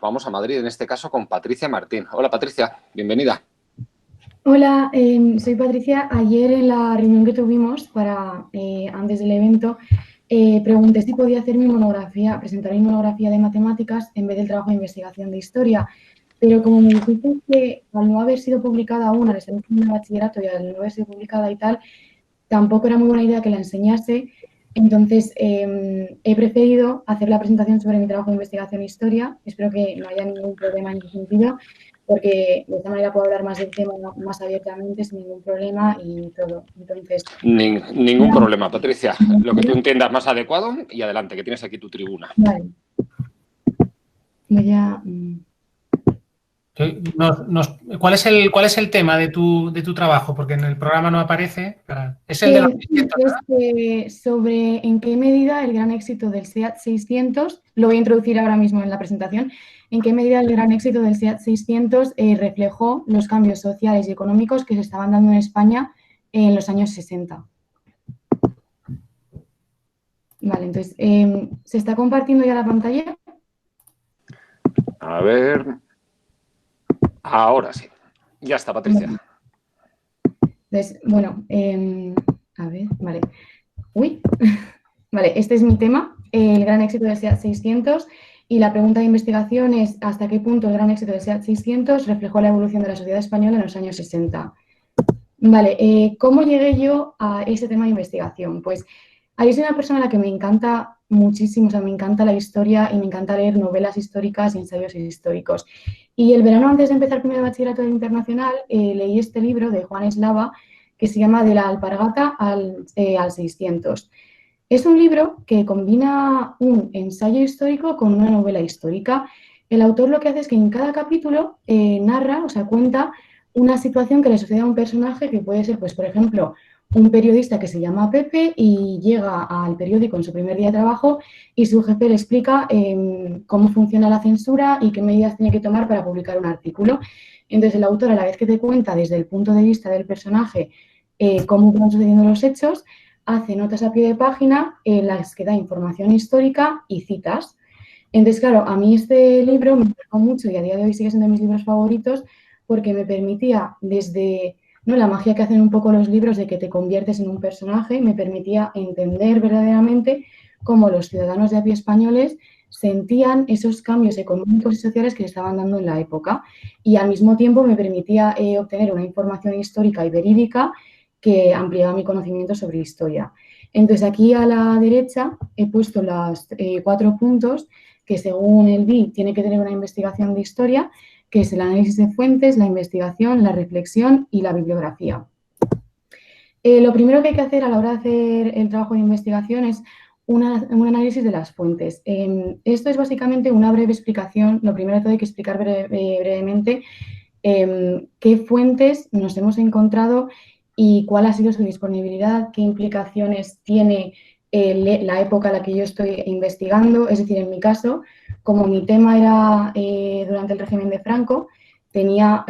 vamos a Madrid, en este caso con Patricia Martín. Hola Patricia, bienvenida. Hola, soy Patricia. Ayer en la reunión que tuvimos antes del evento, pregunté si podía hacer mi monografía, presentar mi monografía de matemáticas en vez del trabajo de investigación de historia. Pero como me dijiste que al no haber sido publicada aún, al estar en el bachillerato y al no haber sido publicada y tal, tampoco era muy buena idea que la enseñase. Entonces, he preferido hacer la presentación sobre mi trabajo de investigación e historia. Espero que no haya ningún problema en ese sentido, porque de esta manera puedo hablar más del tema más abiertamente, sin ningún problema y todo. Entonces, Ningún problema, Patricia. Lo que tú entiendas más adecuado y adelante, que tienes aquí tu tribuna. vale. Voy a... ¿Cuál es el tema de tu trabajo? Porque en el programa no aparece. Es el de los 600, ¿no? Sobre en qué medida el gran éxito del SEAT 600, lo voy a introducir ahora mismo en la presentación, en qué medida el gran éxito del SEAT 600 reflejó los cambios sociales y económicos que se estaban dando en España en los años 60. Vale, entonces, ¿se está compartiendo ya la pantalla? A ver. Ahora sí. Ya está, Patricia. Entonces, bueno, a ver, vale. Uy, vale, este es mi tema, el gran éxito del SEAT 600, y la pregunta de investigación es ¿hasta qué punto el gran éxito del SEAT 600 reflejó la evolución de la sociedad española en los años 60? Vale, ¿cómo llegué yo a ese tema de investigación? Pues yo soy una persona a la que me encanta muchísimo, o sea, me encanta la historia y me encanta leer novelas históricas y ensayos históricos. Y el verano, antes de empezar el primer bachillerato internacional, leí este libro de Juan Eslava que se llama De la alpargata al 600. Es un libro que combina un ensayo histórico con una novela histórica. El autor lo que hace es que en cada capítulo narra, o sea, cuenta una situación que le sucede a un personaje que puede ser, pues, por ejemplo, un periodista que se llama Pepe y llega al periódico en su primer día de trabajo y su jefe le explica cómo funciona la censura y qué medidas tiene que tomar para publicar un artículo. Entonces, el autor, a la vez que te cuenta desde el punto de vista del personaje cómo van sucediendo los hechos, hace notas a pie de página en las que da información histórica y citas. Entonces, claro, a mí este libro me marcó mucho y a día de hoy sigue siendo de mis libros favoritos porque me permitía, desde la magia que hacen un poco los libros de que te conviertes en un personaje, me permitía entender verdaderamente cómo los ciudadanos de a pie españoles sentían esos cambios económicos y sociales que se estaban dando en la época. Y al mismo tiempo me permitía obtener una información histórica y verídica que ampliaba mi conocimiento sobre historia. Entonces, aquí a la derecha he puesto los 4 puntos que, según el BI, tiene que tener una investigación de historia, que es el análisis de fuentes, la investigación, la reflexión y la bibliografía. Lo primero que hay que hacer a la hora de hacer el trabajo de investigación es un análisis de las fuentes. Esto es básicamente una breve explicación. Lo primero de todo hay que explicar brevemente qué fuentes nos hemos encontrado y cuál ha sido su disponibilidad, qué implicaciones tiene la época a la que yo estoy investigando. Es decir, en mi caso, como mi tema era durante el régimen de Franco, tenía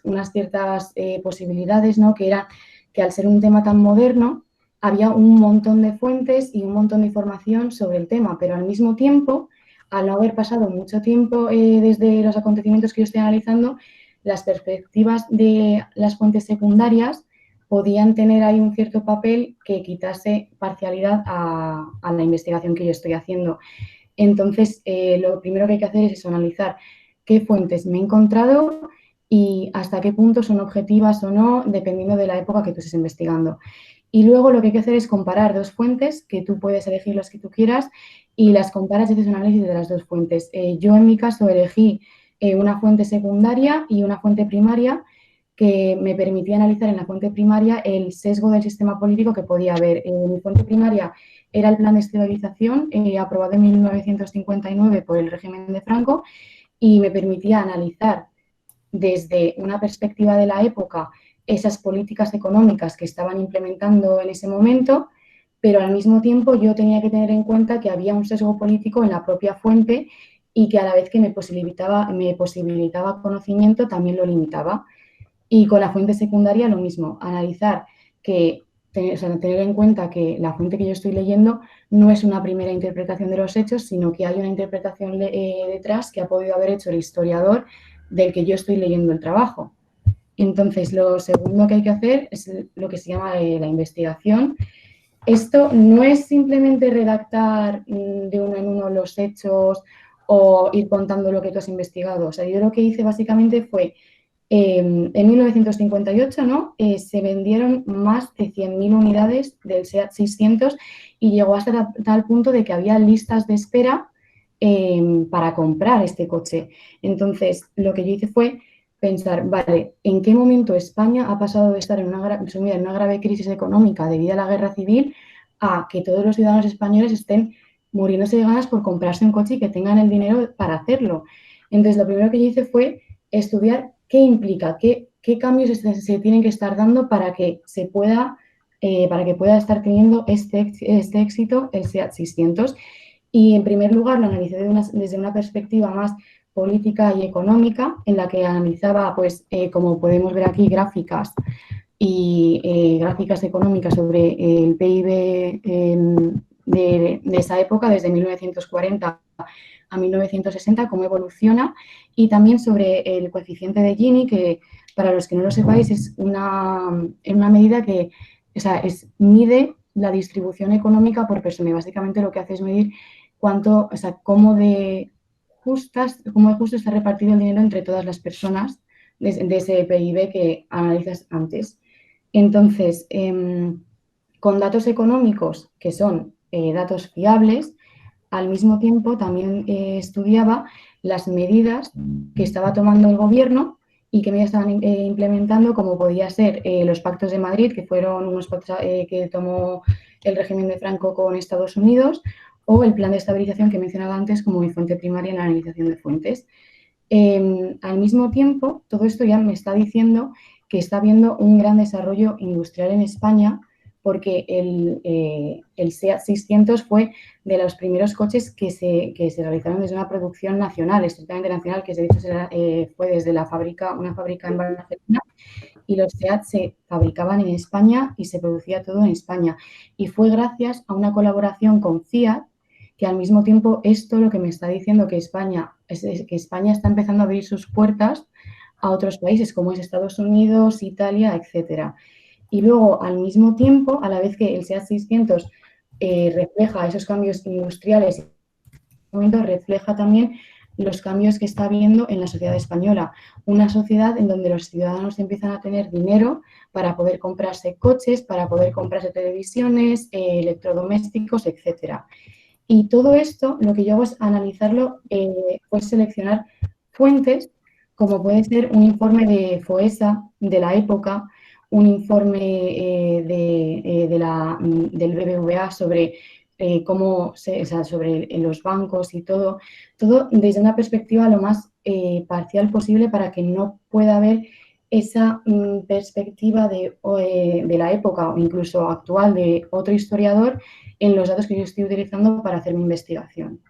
unas ciertas posibilidades, ¿no? Que era que al ser un tema tan moderno, había un montón de fuentes y un montón de información sobre el tema, pero al mismo tiempo, al no haber pasado mucho tiempo desde los acontecimientos que yo estoy analizando, las perspectivas de las fuentes secundarias podían tener ahí un cierto papel que quitase parcialidad a la investigación que yo estoy haciendo. Entonces, lo primero que hay que hacer es eso, analizar qué fuentes me he encontrado y hasta qué punto son objetivas o no, dependiendo de la época que tú estés investigando. Y luego lo que hay que hacer es comparar dos fuentes, que tú puedes elegir las que tú quieras, y las comparas y haces un análisis de las dos fuentes. Yo en mi caso elegí una fuente secundaria y una fuente primaria que me permitía analizar en la fuente primaria el sesgo del sistema político que podía haber. Mi fuente primaria era el plan de estabilización aprobado en 1959 por el régimen de Franco y me permitía analizar desde una perspectiva de la época esas políticas económicas que estaban implementando en ese momento, pero al mismo tiempo yo tenía que tener en cuenta que había un sesgo político en la propia fuente y que a la vez que me posibilitaba conocimiento también lo limitaba. Y con la fuente secundaria lo mismo, analizar que tener en cuenta que la fuente que yo estoy leyendo no es una primera interpretación de los hechos, sino que hay una interpretación detrás que ha podido haber hecho el historiador del que yo estoy leyendo el trabajo. Entonces, lo segundo que hay que hacer es lo que se llama la investigación. Esto no es simplemente redactar de uno en uno los hechos o ir contando lo que tú has investigado. O sea, yo lo que hice básicamente fue, en 1958, ¿no? Se vendieron más de 100.000 unidades del SEAT 600 y llegó hasta tal punto de que había listas de espera para comprar este coche. Entonces, lo que yo hice fue pensar, vale, ¿en qué momento España ha pasado de estar sumida en una grave crisis económica debido a la guerra civil a que todos los ciudadanos españoles estén muriéndose de ganas por comprarse un coche y que tengan el dinero para hacerlo? Entonces, lo primero que yo hice fue estudiar qué implica, qué cambios se tienen que estar dando para que se pueda, para que pueda estar teniendo este éxito el SEAT 600. Y, en primer lugar, lo analicé desde una perspectiva más política y económica, en la que analizaba, pues, como podemos ver aquí, gráficas y gráficas económicas sobre el PIB de esa época, desde 1940 a 1960, cómo evoluciona, y también sobre el coeficiente de Gini, que, para los que no lo sepáis, es una medida que, o sea, mide la distribución económica por persona, y básicamente lo que hace es medir cuánto, o sea, cómo de justo está repartido el dinero entre todas las personas de ese PIB que analizas antes. Entonces, con datos económicos que son datos fiables, al mismo tiempo también estudiaba las medidas que estaba tomando el gobierno y que medidas estaban implementando, como podía ser los pactos de Madrid, que fueron unos pactos que tomó el régimen de Franco con Estados Unidos, o el plan de estabilización que he mencionado antes como mi fuente primaria en la analización de fuentes. Al mismo tiempo, todo esto ya me está diciendo que está habiendo un gran desarrollo industrial en España, porque el SEAT 600 fue de los primeros coches que se realizaron desde una producción nacional, estrictamente nacional, que de hecho fue desde una fábrica en Barcelona, y los SEAT se fabricaban en España y se producía todo en España. Y fue gracias a una colaboración con Fiat, que al mismo tiempo esto lo que me está diciendo que España está empezando a abrir sus puertas a otros países, como es Estados Unidos, Italia, etcétera. Y luego, al mismo tiempo, a la vez que el SEAT 600 refleja esos cambios industriales, refleja también los cambios que está habiendo en la sociedad española. Una sociedad en donde los ciudadanos empiezan a tener dinero para poder comprarse coches, para poder comprarse televisiones, electrodomésticos, etcétera. Y todo esto, lo que yo hago es analizarlo, pues seleccionar fuentes, como puede ser un informe de FOESA de la época, un informe del BBVA sobre sobre los bancos y todo desde una perspectiva lo más parcial posible, para que no pueda haber esa perspectiva de la época o incluso actual de otro historiador en los datos que yo estoy utilizando para hacer mi investigación.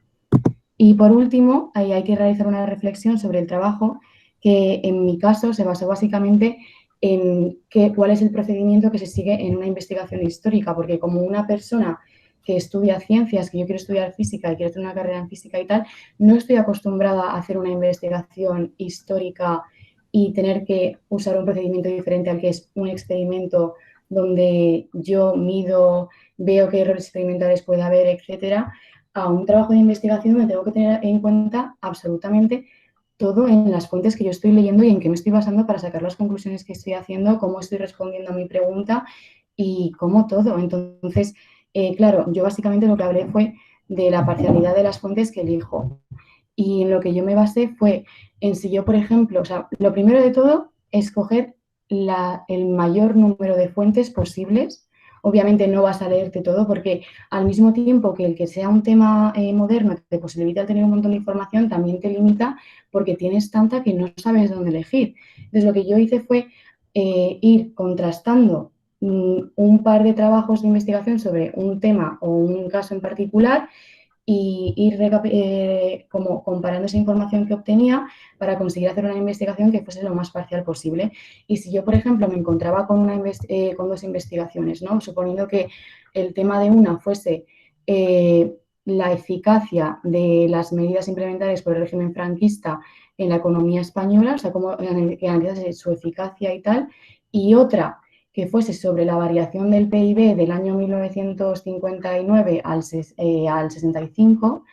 Y, por último, ahí hay que realizar una reflexión sobre el trabajo, que en mi caso se basó básicamente en cuál es el procedimiento que se sigue en una investigación histórica, porque como una persona que estudia ciencias, que yo quiero estudiar física y quiero hacer una carrera en física y tal, no estoy acostumbrada a hacer una investigación histórica y tener que usar un procedimiento diferente al que es un experimento donde yo mido, veo qué errores experimentales puede haber, etcétera. A un trabajo de investigación me tengo que tener en cuenta absolutamente todo en las fuentes que yo estoy leyendo y en qué me estoy basando para sacar las conclusiones que estoy haciendo, cómo estoy respondiendo a mi pregunta y cómo todo. Entonces, claro, yo básicamente lo que hablé fue de la parcialidad de las fuentes que elijo. Y en lo que yo me basé fue en si yo, por ejemplo, o sea, lo primero de todo, escoger el mayor número de fuentes posibles. Obviamente no vas a leerte todo, porque al mismo tiempo que el que sea un tema moderno te posibilita tener un montón de información, también te limita porque tienes tanta que no sabes dónde elegir. Entonces, lo que yo hice fue ir contrastando un par de trabajos de investigación sobre un tema o un caso en particular, y ir como comparando esa información que obtenía para conseguir hacer una investigación que fuese lo más parcial posible. Y si yo, por ejemplo, me encontraba con, con dos investigaciones, ¿no? Suponiendo que el tema de una fuese la eficacia de las medidas implementadas por el régimen franquista en la economía española, o sea, cómo analizase su eficacia y tal, y otra que fuese sobre la variación del PIB del año 1959 al 65,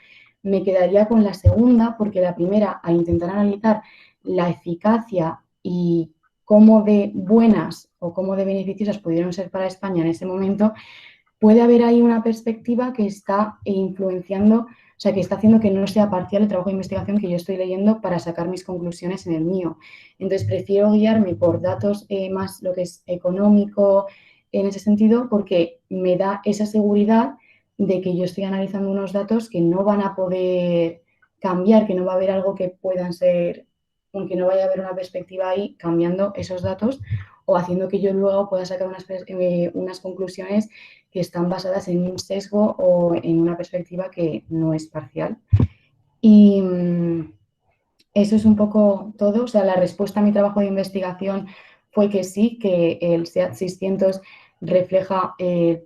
me quedaría con la segunda, porque la primera, a intentar analizar la eficacia y cómo de buenas o cómo de beneficiosas pudieron ser para España en ese momento, puede haber ahí una perspectiva que está influenciando, o sea, que está haciendo que no sea parcial el trabajo de investigación que yo estoy leyendo para sacar mis conclusiones en el mío. Entonces, prefiero guiarme por datos más lo que es económico en ese sentido, porque me da esa seguridad de que yo estoy analizando unos datos que no van a poder cambiar, que no va a haber algo que puedan ser, aunque no vaya a haber una perspectiva ahí cambiando esos datos o haciendo que yo luego pueda sacar unas conclusiones que están basadas en un sesgo o en una perspectiva que no es parcial. Y eso es un poco todo. O sea, la respuesta a mi trabajo de investigación fue que sí, que el SEAT 600 refleja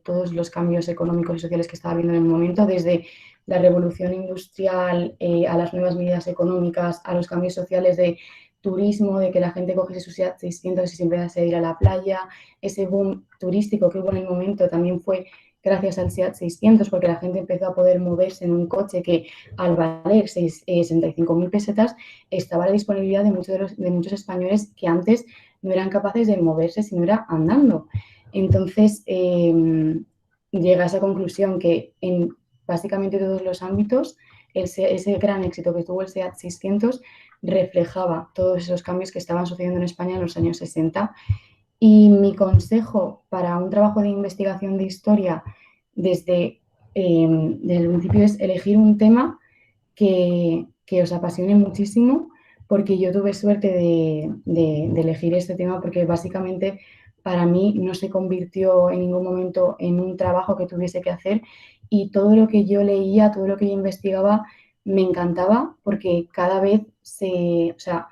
todos los cambios económicos y sociales que estaba habiendo en el momento, desde la revolución industrial a las nuevas medidas económicas, a los cambios sociales de turismo, de que la gente cogiese su SEAT 600 y se empezase a ir a la playa. Ese boom turístico que hubo en el momento también fue gracias al SEAT 600, porque la gente empezó a poder moverse en un coche que al valer 65.000 pesetas estaba a la disponibilidad de muchos españoles que antes no eran capaces de moverse si no era andando. Entonces, llega a esa conclusión que en básicamente todos los ámbitos ese gran éxito que tuvo el SEAT 600 reflejaba todos esos cambios que estaban sucediendo en España en los años 60. Y mi consejo para un trabajo de investigación de historia desde el principio es elegir un tema que os apasione muchísimo, porque yo tuve suerte de elegir este tema porque básicamente para mí no se convirtió en ningún momento en un trabajo que tuviese que hacer y todo lo que yo leía, todo lo que yo investigaba me encantaba porque cada vez o sea,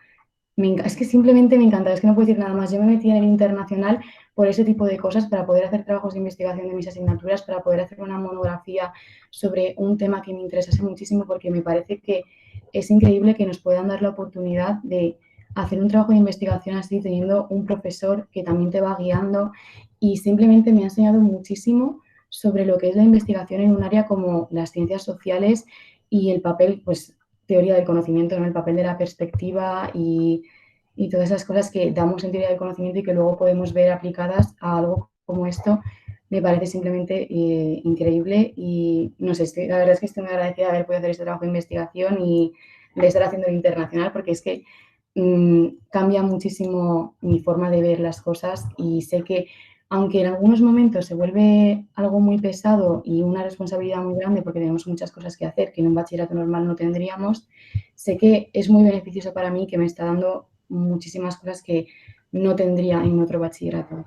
es que simplemente me encantaba, es que no puedo decir nada más. Yo me metí en el internacional por ese tipo de cosas, para poder hacer trabajos de investigación de mis asignaturas, para poder hacer una monografía sobre un tema que me interesase muchísimo, porque me parece que es increíble que nos puedan dar la oportunidad de hacer un trabajo de investigación así, teniendo un profesor que también te va guiando y simplemente me ha enseñado muchísimo sobre lo que es la investigación en un área como las ciencias sociales y el papel, pues, teoría del conocimiento, ¿no? El papel de la perspectiva y todas esas cosas que damos en teoría del conocimiento y que luego podemos ver aplicadas a algo como esto, me parece simplemente increíble y no sé, la verdad es que estoy muy agradecida de haber podido hacer este trabajo de investigación y de estar haciendo el internacional, porque es que cambia muchísimo mi forma de ver las cosas y sé que aunque en algunos momentos se vuelve algo muy pesado y una responsabilidad muy grande porque tenemos muchas cosas que hacer que en un bachillerato normal no tendríamos, sé que es muy beneficioso para mí, que me está dando muchísimas cosas que no tendría en otro bachillerato.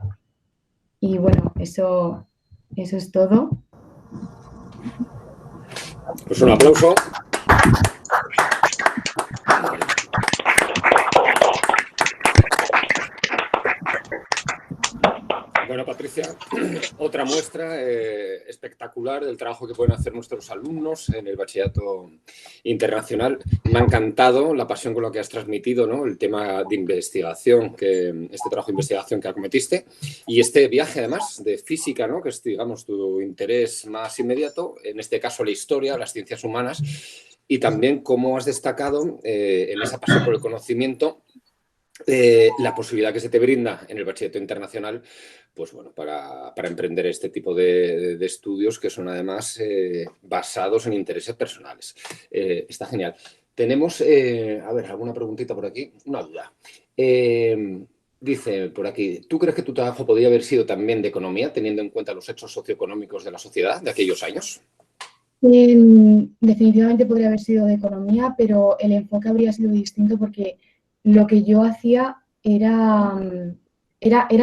Y bueno, eso es todo. Pues un aplauso. Bueno, Patricia, otra muestra espectacular del trabajo que pueden hacer nuestros alumnos en el bachillerato internacional. Me ha encantado la pasión con la que has transmitido, ¿no? El tema de investigación, este trabajo de investigación que acometiste y este viaje, además, de física, ¿no? Que es, digamos, tu interés más inmediato, en este caso la historia, las ciencias humanas, y también cómo has destacado en esa pasión por el conocimiento la posibilidad que se te brinda en el bachillerato internacional, pues bueno, para emprender este tipo de estudios que son además basados en intereses personales. Está genial. Tenemos, a ver, alguna preguntita por aquí, una duda. Dice por aquí, ¿tú crees que tu trabajo podría haber sido también de economía, teniendo en cuenta los hechos socioeconómicos de la sociedad de aquellos años? Definitivamente podría haber sido de economía, pero el enfoque habría sido distinto porque lo que yo hacía era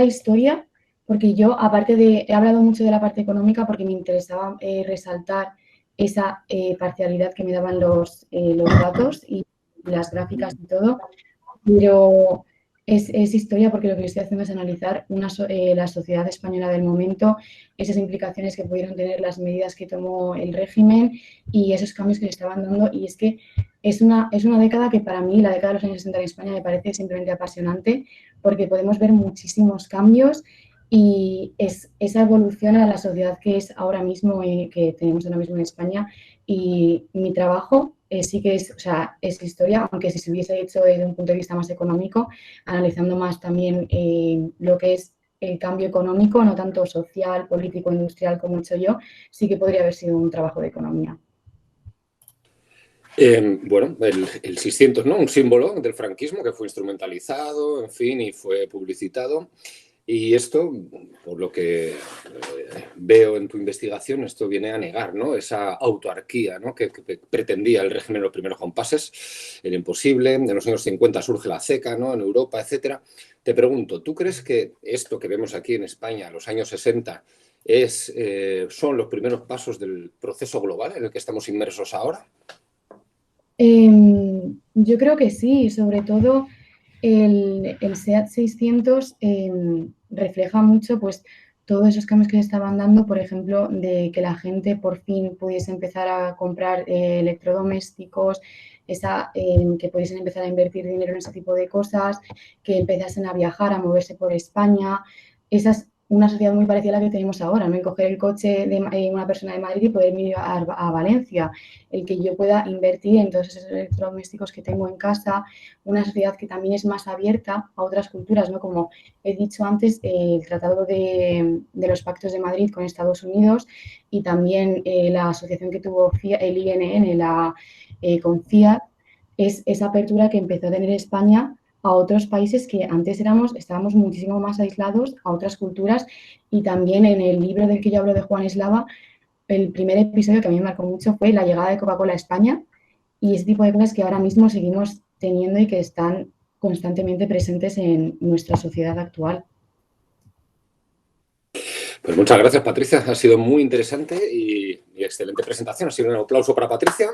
historia, porque yo, aparte de, he hablado mucho de la parte económica porque me interesaba resaltar esa parcialidad que me daban los datos y las gráficas y todo, pero es historia porque lo que estoy haciendo es analizar la sociedad española del momento, esas implicaciones que pudieron tener las medidas que tomó el régimen y esos cambios que le estaban dando. Y es que es una década que para mí, la década de los años 60 en España, me parece simplemente apasionante porque podemos ver muchísimos cambios y esa evolución a la sociedad que es ahora mismo, que tenemos ahora mismo en España. Y mi trabajo sí que es, o sea, es historia, aunque si se hubiese hecho desde un punto de vista más económico, analizando más también lo que es el cambio económico, no tanto social, político, industrial como he hecho yo, sí que podría haber sido un trabajo de economía. Bueno, el 600, ¿no? Un símbolo del franquismo que fue instrumentalizado, en fin, y fue publicitado. Y esto, por lo que veo en tu investigación, esto viene a negar, ¿no? Esa autarquía, ¿no? que pretendía el régimen de los primeros compases, el imposible. En los años 50 surge la CECA, ¿no? En Europa, etcétera. Te pregunto, ¿tú crees que esto que vemos aquí en España, los años 60, son los primeros pasos del proceso global en el que estamos inmersos ahora? Yo creo que sí, sobre todo el SEAT 600 refleja mucho pues, todos esos cambios que se estaban dando, por ejemplo, de que la gente por fin pudiese empezar a comprar electrodomésticos, que pudiesen empezar a invertir dinero en ese tipo de cosas, que empezasen a viajar, a moverse por España. Esa es una sociedad muy parecida a la que tenemos ahora, ¿no? En coger el coche de una persona de Madrid y poder ir a Valencia, el que yo pueda invertir en todos esos electrodomésticos que tengo en casa, una sociedad que también es más abierta a otras culturas, ¿no? Como he dicho antes, el Tratado de los Pactos de Madrid con Estados Unidos y también la asociación que tuvo el INN con Fiat, es esa apertura que empezó a tener España a otros países que antes estábamos muchísimo más aislados a otras culturas. Y también en el libro del que yo hablo de Juan Eslava, el primer episodio que a mí me marcó mucho fue la llegada de Coca-Cola a España y ese tipo de cosas que ahora mismo seguimos teniendo y que están constantemente presentes en nuestra sociedad actual. Pues muchas gracias, Patricia. Ha sido muy interesante y excelente presentación. Ha sido un aplauso para Patricia.